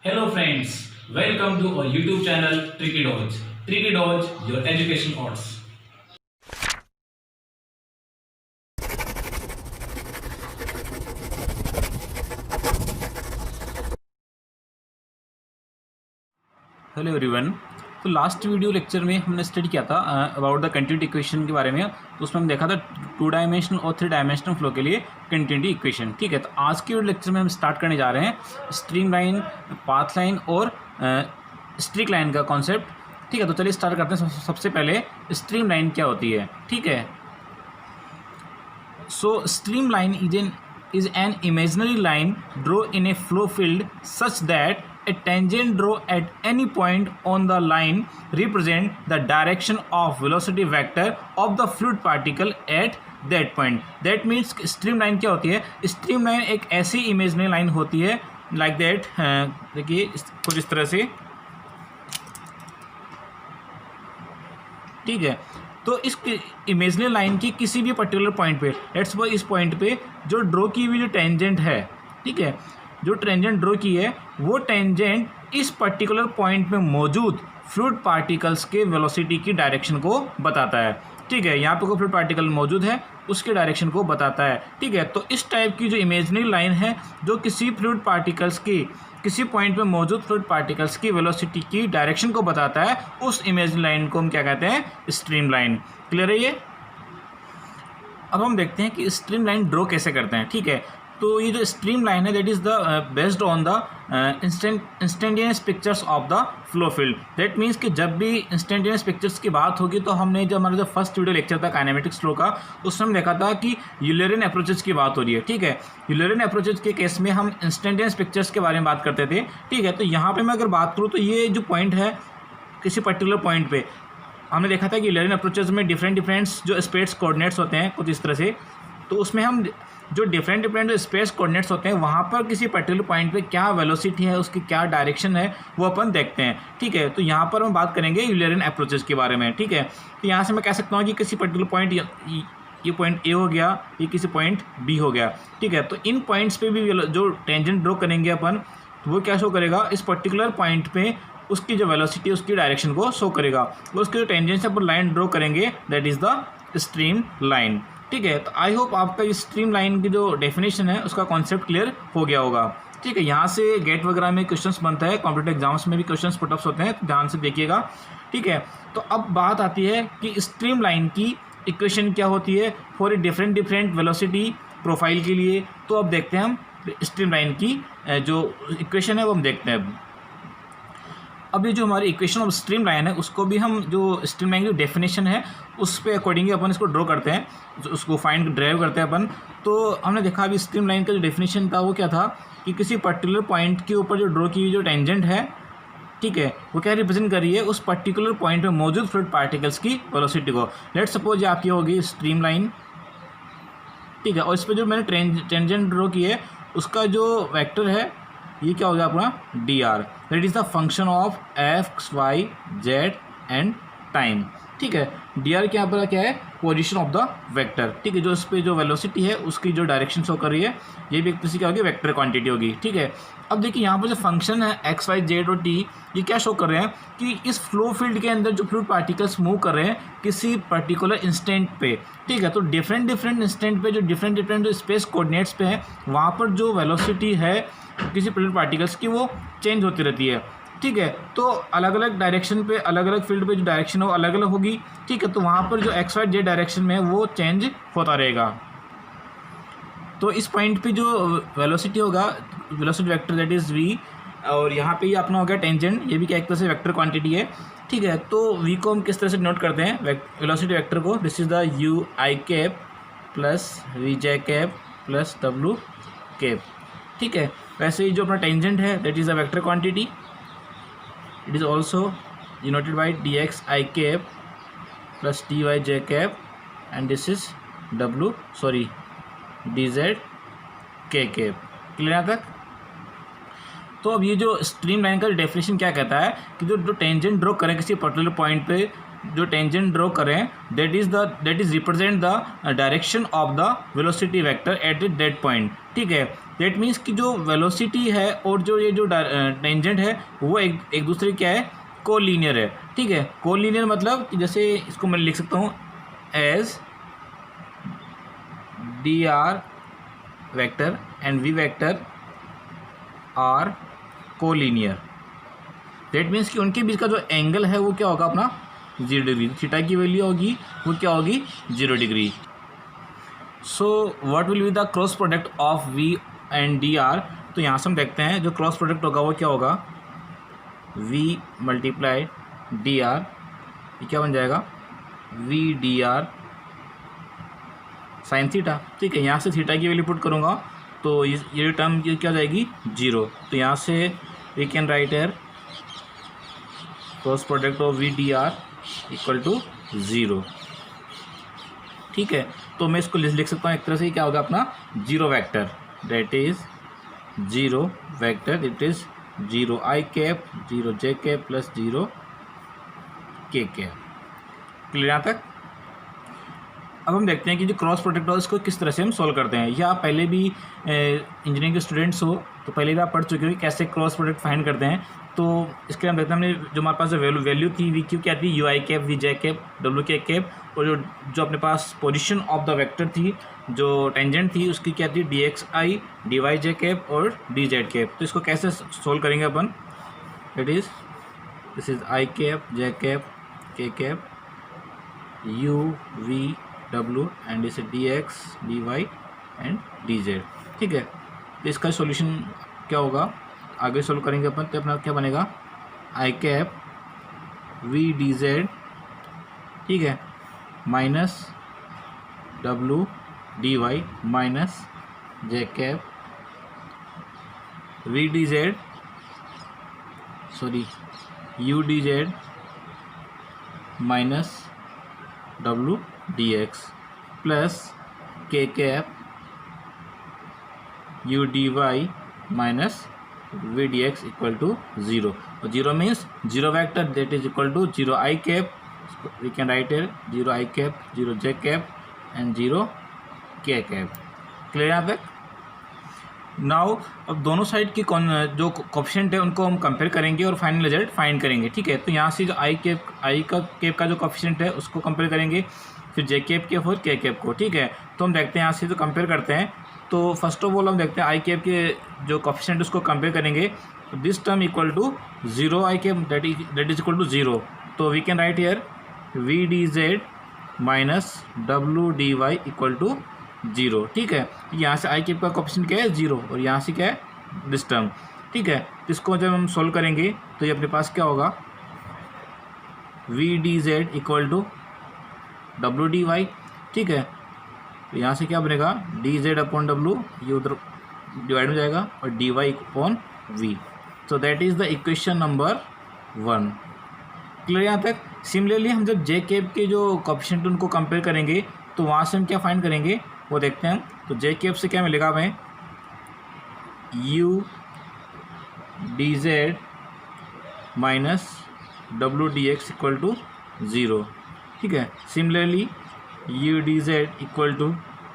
Hello friends, welcome to our YouTube channel Tricky Dodge. Tricky Dodge, your education odds. Hello everyone. तो last video lecture में हमने study किया था about the continuity equation के बारे में। तो उसमें हम देखा था 2 डायमेंशनल और 3 डायमेंशनल फ्लो के लिए कंटिन्यूटी इक्वेशन। ठीक है, तो आज के लेक्चर में हम स्टार्ट करने जा रहे हैं स्ट्रीम लाइन, पाथ लाइन और स्ट्रिक लाइन का कॉन्सेप्ट। ठीक है, तो चलिए स्टार्ट करते हैं। सबसे पहले स्ट्रीम लाइन क्या होती है। ठीक है, so streamline is an imaginary line drawn in a flow field such that a tangent drawn at any point on the line represent the direction of velocity vector of the fluid particle at that point. That means stream line क्या होती है। stream line एक ऐसी imaginary line होती है like that, देखिए कुछ इस तरह से। ठीक है, तो इस इमेजिनरी लाइन की किसी भी पर्टिकुलर पॉइंट पे, लेट्स सपोज इस पॉइंट पे जो ड्रॉ की हुई जो टेंजेंट है, ठीक है, जो टेंजेंट ड्रॉ की है वो टेंजेंट इस पर्टिकुलर पॉइंट में मौजूद फ्लूइड पार्टिकल्स के वेलोसिटी की डायरेक्शन को बताता है। ठीक है, यहाँ पे कोई फ्लूइड पार्टिकल मौजूद है उसके डायरेक्शन को बताता है। ठीक है, तो इस टाइप की जो इमेजिनरी लाइन है जो किसी फ्लूइड पार्टिकल्स की किसी पॉइंट पे मौजूद फ्लूइड पार्टिकल्स की वेलोसिटी की डायरेक्शन को बताता है, उस इमेजिनरी लाइन को हम क्या कहते हैं, स्ट्रीम लाइन। क्लियर है ये। अब हम देखते हैं कि स्ट्रीम लाइन ड्रॉ कैसे करते हैं। ठीक है, तो ये जो स्ट्रीम लाइन है that is the based on the instantaneous pictures of the flow field. That means कि जब भी इंस्टेंटेनियस पिक्चर्स की बात होगी तो हमने जो हमारा जो फर्स्ट वीडियो लेक्चर था काइनेमेटिक्स फ्लो का, उसमें हम देखा था कि यूलरियन अप्रोचेस की बात हो रही है। ठीक है, यूलरियन अप्रोचेस के केस में हम इंस्टेंटेनियस पिक्चर्स के बारे में बात करते थे। ठीक है, तो यहाँ पर मैं अगर बात करूँ तो ये जो पॉइंट है किसी पर्टिकुलर पॉइंट पे हमने देखा था कि यूलरियन अप्रोचेस में डिफरेंट जो स्पेस कोऑर्डिनेट्स होते हैं कुछ इस तरह से। तो उसमें हम जो डिफरेंट जो स्पेस कोऑर्डिनेट्स होते हैं वहाँ पर किसी पर्टिकुलर पॉइंट पे क्या वेलोसिटी है, उसकी क्या डायरेक्शन है, वो अपन देखते हैं। ठीक है, तो यहाँ पर हम बात करेंगे यूलरियन अप्रोचेस के बारे में। ठीक है, तो यहाँ से मैं कह सकता हूँ कि किसी पर्टिकुलर पॉइंट, ये पॉइंट ए हो गया, ये किसी पॉइंट बी हो गया। ठीक है, तो इन पॉइंट्स पे भी जो टेंजेंट ड्रॉ करेंगे अपन, तो वो क्या शो करेगा, इस पर्टिकुलर पॉइंट पे उसकी जो वेलोसिटी उसकी डायरेक्शन को शो करेगा। तो उसके जो टेंजेंट से अपन लाइन ड्रॉ करेंगे that is the stream line. ठीक है, तो आई होप आपका इस स्ट्रीम लाइन की जो डेफिनेशन है उसका कॉन्सेप्ट क्लियर हो गया होगा। ठीक है, यहाँ से गेट वगैरह में क्वेश्चंस बनता है, कॉम्पिटिटिव एग्जाम्स में भी क्वेश्चंस पुटअप्स होते हैं, तो ध्यान से देखिएगा। ठीक है, तो अब बात आती है कि स्ट्रीम लाइन की इक्वेशन क्या होती है for a different velocity profile के लिए। तो अब देखते हैं हम स्ट्रीम लाइन की जो इक्वेशन है वो हम देखते हैं। अब ये जो हमारी इक्वेशन ऑफ स्ट्रीम लाइन है उसको भी हम जो स्ट्रीम लाइन की डेफिनेशन है उस पे अकॉर्डिंगली अपन इसको ड्रॉ करते हैं, उसको फाइंड ड्राइव करते हैं अपन। तो हमने देखा अभी स्ट्रीम लाइन का जो डेफिनेशन था वो क्या था कि किसी पर्टिकुलर पॉइंट के ऊपर जो ड्रॉ की हुई जो टेंजेंट है, ठीक है, वो क्या रिप्रेजेंट कर रही है, उस पर्टिकुलर पॉइंट में मौजूद फ्लूइड पार्टिकल्स की वेलोसिटी को। लेट्स सपोज ये आपकी होगी स्ट्रीम लाइन। ठीक है, और इस पर जो मैंने टेंजेंट ड्रॉ की है उसका जो वेक्टर है ये क्या हो गया अपना d r. That is the function of x y z and time. ठीक है, डी आर के यहाँ पर क्या है, पोजीशन ऑफ द वेक्टर। ठीक है, जो इस पर जो वेलोसिटी है उसकी जो डायरेक्शन शो कर रही है, ये भी एक तरह से क्या होगी, वेक्टर क्वांटिटी होगी। ठीक है, अब देखिए यहाँ पर जो फंक्शन है एक्स वाई जेड और टी, ये क्या शो कर रहे हैं कि इस फ्लो फील्ड के अंदर जो फ्लूइड पार्टिकल्स मूव कर रहे हैं किसी पर्टिकुलर इंस्टेंट पे। ठीक है, तो डिफरेंट इंस्टेंट पे जो डिफरेंट जो स्पेस कोऑर्डिनेट्स पे है वहाँ पर जो वेलोसिटी है किसी फ्लूइड पार्टिकल्स की वो चेंज होती रहती है। ठीक है, तो अलग अलग डायरेक्शन पे अलग अलग फील्ड पे जो डायरेक्शन हो अलग अलग होगी। ठीक है, तो वहाँ पर जो एक्स वाई जेड डायरेक्शन में वो चेंज होता रहेगा। तो इस पॉइंट पे जो वेलोसिटी होगा, velocity vector that is v, और यहाँ पे ये अपना हो गया टेंजेंट, ये भी क्या एक तरह से वेक्टर क्वांटिटी है। ठीक है, तो वी को हम किस तरह से नोट करते हैं वेलोसिटी वेक्टर को, this is the u i cap plus v j cap plus डब्लू कैप। ठीक है, वैसे ही जो अपना टेंजेंट है that is a vector quantity, it is also denoted by d x i cap plus d y j cap and this is d z k cap. Clear यहाँ तक। तो अब ये जो स्ट्रीम लाइन का डेफिनेशन क्या कहता है कि जो टेंजेंट ड्रॉ करें किसी पर्टिकुलर पॉइंट पे जो टेंजेंट ड्रॉ करें that is represent the direction of the velocity vector at that point, ठीक है। दैट मीन्स कि जो वेलोसिटी है और जो ये जो टेंजेंट है वो एक दूसरे क्या है, कोलिनियर है, ठीक है। कोलिनियर मतलब कि जैसे इसको मैं लिख सकता हूँ as d r vector and v vector are collinear. That means कि उनके बीच का जो एंगल है वो क्या होगा अपना 0 डिग्री, थीटा की वैल्यू होगी वो क्या होगी 0 डिग्री। So what will be the cross product of v and d r. तो यहाँ से हम देखते हैं जो क्रॉस प्रोडक्ट होगा वो क्या होगा, वी मल्टीप्लाई डी आर, ये क्या बन जाएगा v d r sine theta, ठीक है। यहाँ से थीटा की वैल्यू पुट करूँगा तो ये टर्म ये क्या हो जाएगी 0। तो यहाँ से we can write here cross product of v d r equal to 0, ठीक है। तो मैं इसको लिख सकता हूँ एक तरह से, क्या होगा अपना 0 vector, that is 0 vector, it is 0 i cap 0 j cap plus 0 k cap. Clear यहाँ तक। अब हम देखते हैं कि जो क्रॉस प्रोडक्ट है उसको किस तरह से हम सॉल्व करते हैं। या आप पहले भी इंजीनियरिंग के स्टूडेंट्स हो तो पहले भी आप पढ़ चुके हो कि कैसे क्रॉस प्रोडक्ट फाइंड करते हैं। तो इसके लिए हम देखते हैं, हमने जो हमारे पास वैल्यू थी वी क्यू क्या थी, u i cap v j cap डब्ल्यू के कैप, और जो अपने पास पोजीशन ऑफ द वेक्टर थी, जो टेंजेंट थी उसकी क्या थी d x i d y j cap और डी जेड कैप। तो इसको कैसे सोल्व करेंगे अपन, this is i cap j cap k cap u v डब्ल्यू एंड इसे d x d y and d Z, ठीक है। तो इसका सॉल्यूशन क्या होगा, आगे सोल्व करेंगे अपन तो अपना क्या बनेगा आई कैप वी डी जेड, ठीक है, माइनस डब्ल्यू d Y minus J cap we d Z sorry you d z minus डब्ल्यू डी एक्स प्लस के cap you d Y minus we D x equal to 0। और 0 means 0 vector that is equal to 0 i cap, we can write here 0 i cap 0 J cap and 0 के cap. Clear यहाँ तक। Now अब दोनों side की जो coefficient है उनको हम कंपेयर करेंगे और फाइनल रिजल्ट फाइंड करेंगे, ठीक है। तो यहाँ से जो आई कैप का जो कोफिशिएंट है उसको कंपेयर करेंगे, फिर जे कैप और के कैप को, ठीक है। तो हम देखते हैं यहाँ से जो कंपेयर करते हैं, तो फर्स्ट ऑफ ऑल हम देखते हैं आई कैप के जो कोफिशिएंट उसको कंपेयर करेंगे। तो this term equal to 0 i cap that is equal to 0। तो we can write here v d z minus डब्ल्यू डी वाई इक्वल टू 0, ठीक है। यहाँ से आई कैप का कोफिशिएंट क्या है 0 और यहाँ से क्या है दिस टर्म, ठीक है। इसको जब हम सोल्व करेंगे तो ये अपने पास क्या होगा v d z equal to डब्ल्यू डी वाई, ठीक है। तो यहाँ से क्या बनेगा डी जेड अपॉन डब्ल्यू, ये उधर डिवाइड हो जाएगा, और d y upon v. So that is the equation number 1। Clear यहाँ तक। सिमिलरली हम जब जे कैप के जो कोफिशिएंट उनको कंपेयर करेंगे तो वहाँ से हम क्या फाइंड करेंगे वो देखते हैं। तो जे कैप से क्या मिलेगा हमें यू डी जेड माइनस डब्ल्यू डी एक्स इक्वल टू 0, ठीक है। Similarly u d z equal to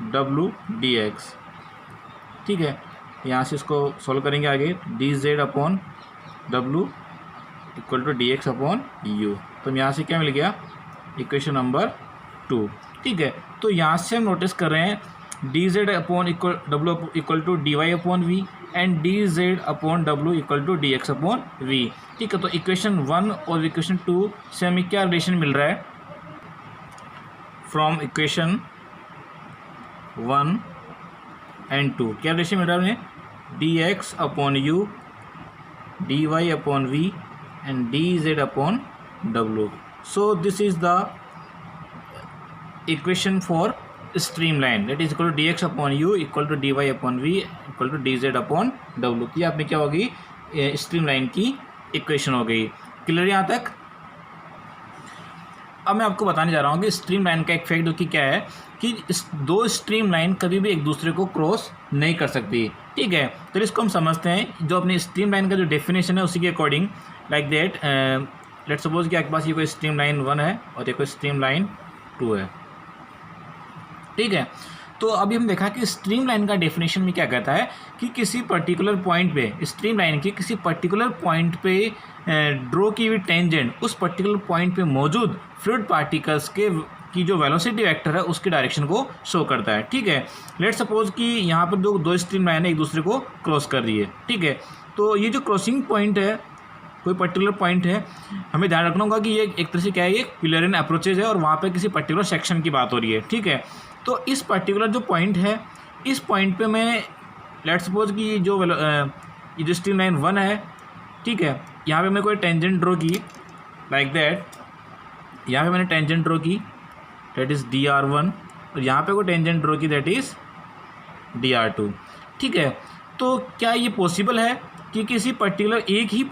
डब्ल्यू डी एक्स, ठीक है। यहाँ से इसको सॉल्व करेंगे आगे, डी जेड अपॉन डब्ल्यू equal to d x upon u. तो यहाँ से क्या मिल गया इक्वेशन नंबर 2, ठीक है। तो यहाँ से हम नोटिस कर रहे हैं D z upon equal W equal to d y upon v and d z upon डब्ल्यू equal to d x upon we, ठीक है। तो इक्वेशन 1 और इक्वेशन 2 से हमें क्या रिलेशन मिल रहा है, फ्रॉम इक्वेशन 1 एंड 2 क्या रिलेशन मिल रहा है हमें d x upon u d y upon v and d z upon डब्ल्यू। So this is the equation for streamline, that is equal to d x upon u equal to d y upon v equal to d z upon डब्ल्यू। ये आपने क्या होगी streamline की equation हो गई। Clear यहाँ तक। अब मैं आपको बताने जा रहा हूँ कि स्ट्रीमलाइन का एक फैक्ट कि क्या है कि इस दो स्ट्रीमलाइन कभी भी एक दूसरे को क्रॉस नहीं कर सकती, ठीक है। तो इसको हम समझते हैं, जो अपनी स्ट्रीमलाइन का जो डेफिनेशन है उसी के according like that let's suppose कि आपके पास ये कोई स्ट्रीम लाइन 1 है और ये कोई स्ट्रीम लाइन 2 है, ठीक है। तो अभी हम देखा कि स्ट्रीम लाइन का डेफिनेशन में क्या कहता है कि किसी पर्टिकुलर पॉइंट पे, स्ट्रीम लाइन के किसी पर्टिकुलर पॉइंट पे ड्रॉ की हुई टेंजेंट उस पर्टिकुलर पॉइंट पे मौजूद फ्लूइड पार्टिकल्स के की जो वेलोसिटी वेक्टर है उसकी डायरेक्शन को शो करता है, ठीक है। लेट्स सपोज कि यहाँ पर दो स्ट्रीम लाइन एक दूसरे को क्रॉस कर रही है, ठीक है। तो ये जो क्रॉसिंग पॉइंट है, कोई पर्टिकुलर पॉइंट है, हमें ध्यान रखना होगा कि ये एक तरह से क्या है, ये यूलरियन अप्रोचेज है और वहाँ पे किसी पर्टिकुलर सेक्शन की बात हो रही है, ठीक है। तो इस पर्टिकुलर जो पॉइंट है, इस पॉइंट पे मैं लेट्स सपोज कि ये जो स्ट्रीम लाइन 1 है, ठीक है, यहाँ पे मैंने कोई टेंजेंट ड्रॉ की लाइक दैट, यहाँ पे मैंने टेंजेंट ड्रॉ की दैट इज़ dr1 और यहाँ पे कोई टेंजेंट ड्रॉ की दैट इज़ dr2, ठीक है। तो क्या ये पॉसिबल है कि किसी पर्टिकुलर एक ही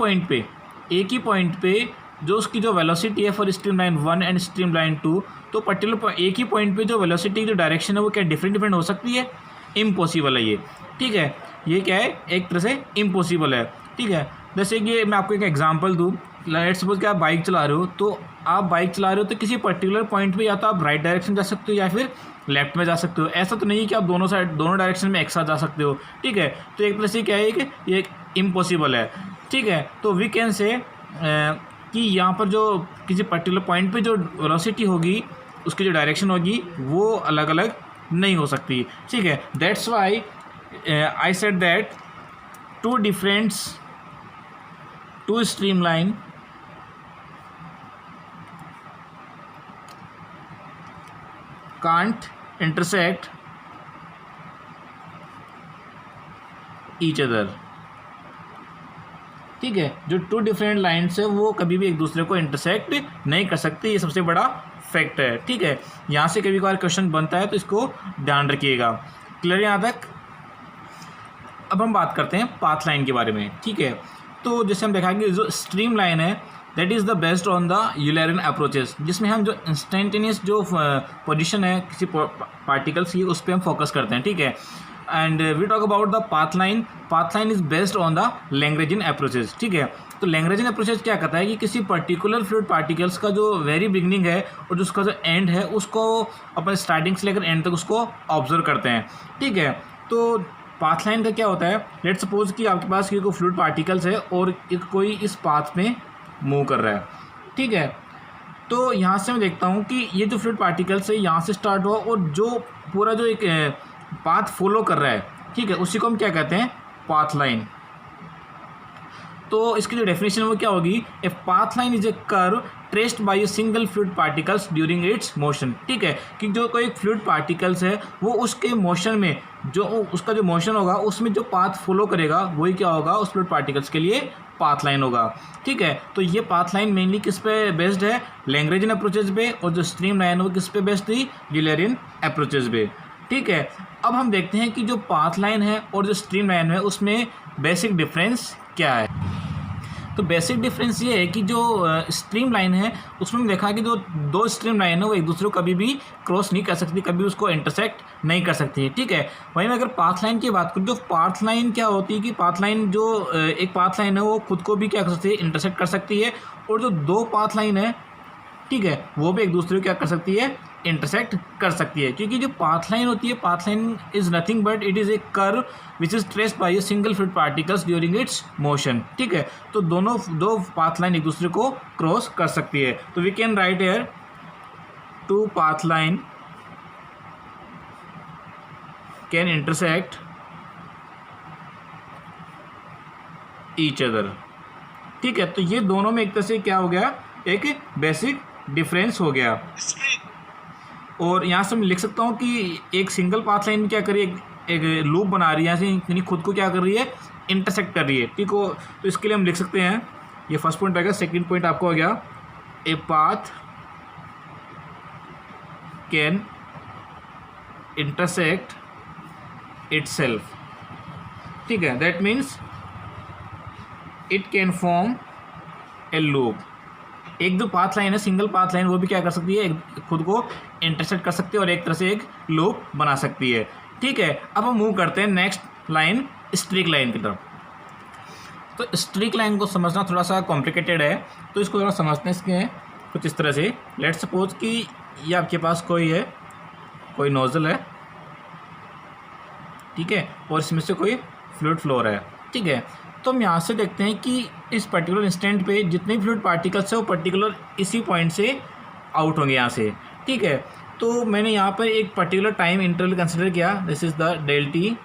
पॉइंट पे जो उसकी जो वेलोसिटी है for stream line 1 and stream line 2, तो पर्टिकुलर एक ही पॉइंट पे जो वेलोसिटी जो डायरेक्शन है वो क्या डिफरेंट हो सकती है? इम्पॉसिबल है ये, ठीक है। ये क्या है, एक तरह से इम्पॉसिबल है, ठीक है। जैसे कि मैं आपको एक एग्जांपल दूँ, लेट्स सपोज कि आप बाइक चला रहे हो, तो आप बाइक चला रहे हो तो किसी पर्टिकुलर पॉइंट पे या तो आप राइट डायरेक्शन जा सकते हो या फिर लेफ्ट में जा सकते हो। ऐसा तो नहीं है कि आप दोनों डायरेक्शन में एक साथ जा सकते हो, ठीक है। तो एक तरह से क्या है कि ये इम्पॉसिबल है, ठीक है। तो वी कैन से कि यहाँ पर जो किसी पर्टिकुलर पॉइंट पे जो वेलोसिटी होगी उसकी जो डायरेक्शन होगी वो अलग अलग नहीं हो सकती, ठीक है। That's why I said that two streamline can't intersect each other, ठीक है। जो टू डिफरेंट लाइन्स है वो कभी भी एक दूसरे को इंटरसेक्ट नहीं कर सकती, ये सबसे बड़ा फैक्ट है, ठीक है। यहाँ से कभी कभार क्वेश्चन बनता है तो इसको ध्यान रखिएगा। क्लियर यहाँ तक? अब हम बात करते हैं पाथ लाइन के बारे में, ठीक है। तो जैसे हम देखा कि जो स्ट्रीम लाइन है that is the based on the Eulerian approaches, जिसमें हम जो इंस्टेंटेनियस जो पोजीशन है किसी पार्टिकल्स की उस पर हम फोकस करते हैं, ठीक है। And we talk about the path line is based on the Lagrangian approaches, ठीक है। तो लैग्रेंजियन अप्रोचेस क्या कहता है कि किसी पर्टिकुलर फ्लूइड पार्टिकल्स का जो वेरी बिगनिंग है और जो उसका जो एंड है उसको अपन स्टार्टिंग से लेकर एंड तक उसको ऑब्जर्व करते हैं, ठीक है। तो पाथ लाइन का क्या होता है, लेट्स सपोज कि आपके पास कोई फ्लूइड पार्टिकल्स है और कोई इस पाथ में मूव कर रहा है, ठीक है। तो यहाँ से मैं देखता हूँ कि ये जो फ्लूइड पार्टिकल्स है यहाँ से स्टार्ट हुआ और जो पूरा जो एक पाथ फॉलो कर रहा है, ठीक है, उसी को हम क्या कहते हैं, पाथ लाइन। तो इसकी जो डेफिनेशन है वो क्या होगी, a path line is a curve traced by a single fluid particles during its motion, ठीक है। कि जो कोई फ्लूइड पार्टिकल्स है वो उसके मोशन में जो उसका जो मोशन होगा उसमें जो पाथ फॉलो करेगा वही क्या होगा, उस फ्लूइड पार्टिकल्स के लिए पाथ लाइन होगा, ठीक है। तो ये पाथ लाइन मेनली किस पे बेस्ड है, लैग्रेंजियन अप्रोचेज पे, और जो स्ट्रीम लाइन है वो किस पे बेस्ड थी, यूलरियन अप्रोचेज पे, ठीक है। अब हम देखते हैं कि जो पाथ लाइन है और जो स्ट्रीम लाइन है उसमें बेसिक डिफरेंस क्या है। तो बेसिक डिफरेंस ये है कि जो स्ट्रीम लाइन है उसमें देखा कि जो दो स्ट्रीम लाइन है वो एक दूसरे को कभी भी क्रॉस नहीं कर सकती, कभी उसको इंटरसेक्ट नहीं कर सकती है, ठीक है। वहीं मैं अगर पाथ लाइन की बात करूँ, जो पाथ लाइन क्या होती है कि पाथ लाइन जो एक पाथ लाइन है वो खुद को भी क्या कर सकती है, इंटरसेक्ट कर सकती है, और जो दो पाथ लाइन है, ठीक है, वो भी एक दूसरे को क्या कर सकती है, इंटरसेक्ट कर सकती है। क्योंकि जो पाथ लाइन होती है, path line is nothing but it is a curve which is traced by a single fluid particles during its motion, ठीक है। तो दो पाथ लाइन एक दूसरे को क्रॉस कर सकती है। तो we can write here two path line can intersect each other, ठीक है। तो ये दोनों में एक तरह से क्या हो गया, एक बेसिक डिफरेंस हो गया। और यहाँ से मैं लिख सकता हूँ कि एक सिंगल पाथ लाइन क्या कर रही है, एक लूप बना रही है, यहाँ से यानी खुद को क्या कर रही है, इंटरसेक्ट कर रही है, ठीक हो। तो इसके लिए हम लिख सकते हैं, ये फर्स्ट पॉइंट रहेगा। सेकंड पॉइंट आपको हो गया, a path can intersect itself, ठीक है। That means it can form A loop. एक जो पाथ लाइन है, सिंगल पाथ लाइन, वो भी क्या कर सकती है, खुद को इंटरसेक्ट कर सकती है और एक तरह से एक लूप बना सकती है, ठीक है। अब हम मूव करते हैं नेक्स्ट लाइन, स्ट्रिक लाइन की तरफ। तो स्ट्रीक लाइन को समझना थोड़ा सा कॉम्प्लिकेटेड है, तो इसको थोड़ा समझते हैं इसके कुछ इस तरह से। लेट्स सपोज कि ये आपके पास कोई नोज़ल है, ठीक है, और इसमें से कोई फ्लूइड फ्लो हो रहा है, ठीक है। तो हम यहाँ से देखते हैं कि इस पर्टिकुलर इंस्टेंट पे जितने फ्लूइड पार्टिकल्स है वो पर्टिकुलर इसी पॉइंट से आउट होंगे यहाँ से, ठीक है। तो मैंने यहाँ पर एक पर्टिकुलर टाइम इंटरवल कंसिडर किया, this is the del t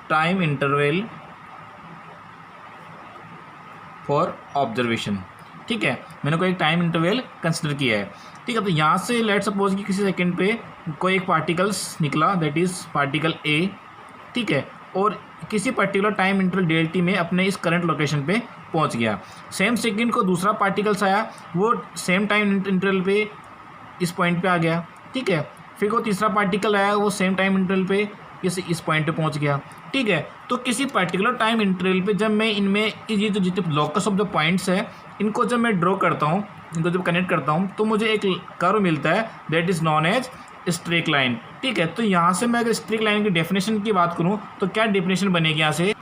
time interval for observation, ठीक है। मैंने कोई एक टाइम इंटरवल कंसिडर किया है, ठीक है। तो यहाँ से लेट सपोज कि किसी सेकंड पे कोई एक पार्टिकल्स निकला, दैट इज़ पार्टिकल ए, ठीक है, और किसी particular time interval del t में अपने इस करंट लोकेशन पे पहुँच गया। सेम सेकंड को दूसरा पार्टिकल्स आया, वो सेम टाइम इंटरवल पे इस पॉइंट पे आ गया, ठीक है। फिर वो तीसरा पार्टिकल आया, वो सेम टाइम इंटरवल पे इस पॉइंट पे पहुंच गया, ठीक है। तो किसी पर्टिकुलर टाइम इंटरवल पे जब मैं इनमें ये जो जितने लोकस ऑफ द पॉइंट्स है इनको जब मैं ड्रॉ करता हूँ, इनको जब कनेक्ट करता हूँ, तो मुझे एक कर्व मिलता है that is known as streak line, ठीक है। तो यहाँ से मैं अगर स्ट्रेक लाइन की डेफिनेशन की बात करूँ तो क्या डेफिनेशन बनेगी यहाँ से?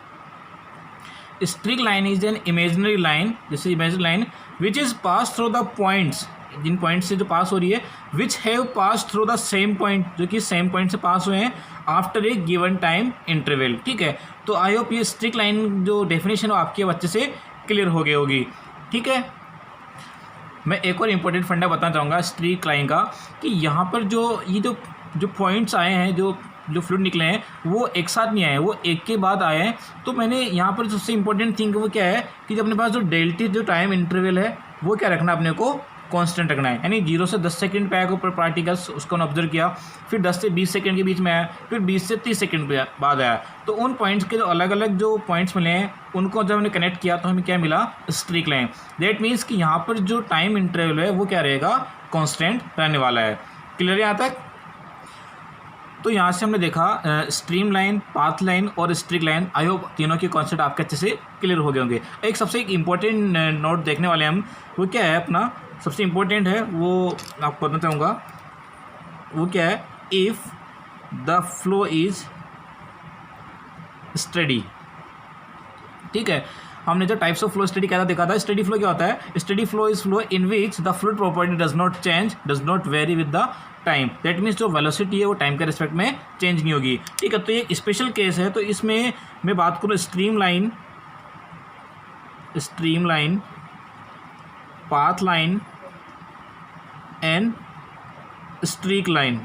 Streak line is an imaginary line, जैसे imaginary line which is pass through the points, जिन पॉइंट से जो पास हो रही है, which have pass through the same point, जो कि सेम पॉइंट से पास हुए हैं after a given time interval, ठीक है। तो आई होप ये स्ट्रिक लाइन जो डेफिनेशन हो आपके बच्चे से क्लियर हो गई होगी, ठीक है। मैं एक और इम्पोर्टेंट फंडा बताना चाहूँगा स्ट्रिक लाइन का, कि यहाँ पर जो पॉइंट्स आए हैं, जो फ्लूइड निकले हैं, वो एक साथ नहीं आए, वो एक के बाद आए हैं। तो मैंने यहाँ पर सबसे इम्पोर्टेंट थिंग वो क्या है कि जब अपने पास जो डेल्टी जो टाइम इंटरवल है वो क्या रखना, अपने को कांस्टेंट रखना है, यानी 0 से 10 सेकंड पे आया कोई पार्टिकल्स, उसको ऑब्जर्व किया, फिर 10 से 20 सेकंड के बीच में आया, फिर 20 से 30 सेकंड पे बाद आया। तो उन पॉइंट्स के जो अलग अलग जो पॉइंट्स मिले हैं उनको जब हमने कनेक्ट किया तो हमें क्या मिला? Streak line. दैट मीन्स कि यहाँ पर जो टाइम इंटरवल है वो क्या रहेगा? कॉन्स्टेंट रहने वाला है। क्लियर है यहाँ तक? तो यहाँ से हमने देखा स्ट्रीम लाइन, पाथ लाइन और स्ट्रिक लाइन। आई होप तीनों के कॉन्सेप्ट आपके अच्छे से क्लियर हो गए होंगे। एक सबसे इम्पोर्टेंट नोट देखने वाले हम, वो क्या है अपना सबसे इम्पोर्टेंट है, वो आपको बताना चाहूँगा। वो क्या है? If the flow is study, ठीक है। हमने जो टाइप्स ऑफ फ्लो स्टडी क्या देखा था, स्टडी फ्लो क्या होता है? Steady flow is flow in which the fluid property does not change, does not very with the time. That means जो वेलोसिटी है वो टाइम के रिस्पेक्ट में चेंज नहीं होगी, ठीक है। तो ये एक स्पेशल केस है। तो इसमें मैं बात करूँ stream line, path line and streak line,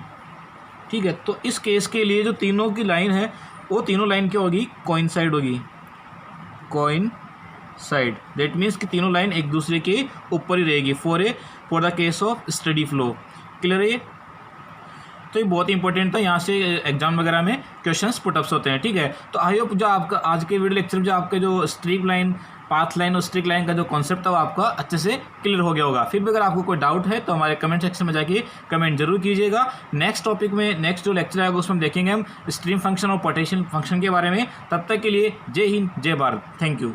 ठीक है। तो इस केस के लिए जो तीनों की लाइन है वो तीनों लाइन क्या होगी? कोइंसाइड होगी, कोइंसाइड। दैट मीन्स कि तीनों लाइन एक दूसरे के ऊपर ही रहेगी for the case of steady flow. Clear है? तो ये बहुत इंपॉर्टेंट था, यहाँ से एग्जाम वगैरह में क्वेश्चंस पुटअप्स होते हैं, ठीक है। तो आई होप जो आपका आज के वीडियो लेक्चर में जो आपके जो स्ट्रीक लाइन, पाथ लाइन और स्ट्रिक लाइन का जो कॉन्सेप्ट था वो आपका अच्छे से क्लियर हो गया होगा। फिर भी अगर आपको कोई डाउट है तो हमारे कमेंट सेक्शन में जाके कमेंट जरूर कीजिएगा। नेक्स्ट टॉपिक में, नेक्स्ट जो लेक्चर आएगा उसमें हम देखेंगे हम स्ट्रीम फंक्शन और पोटेंशियल फंक्शन के बारे में। तब तक के लिए जय हिंद, जय भारत, थैंक यू।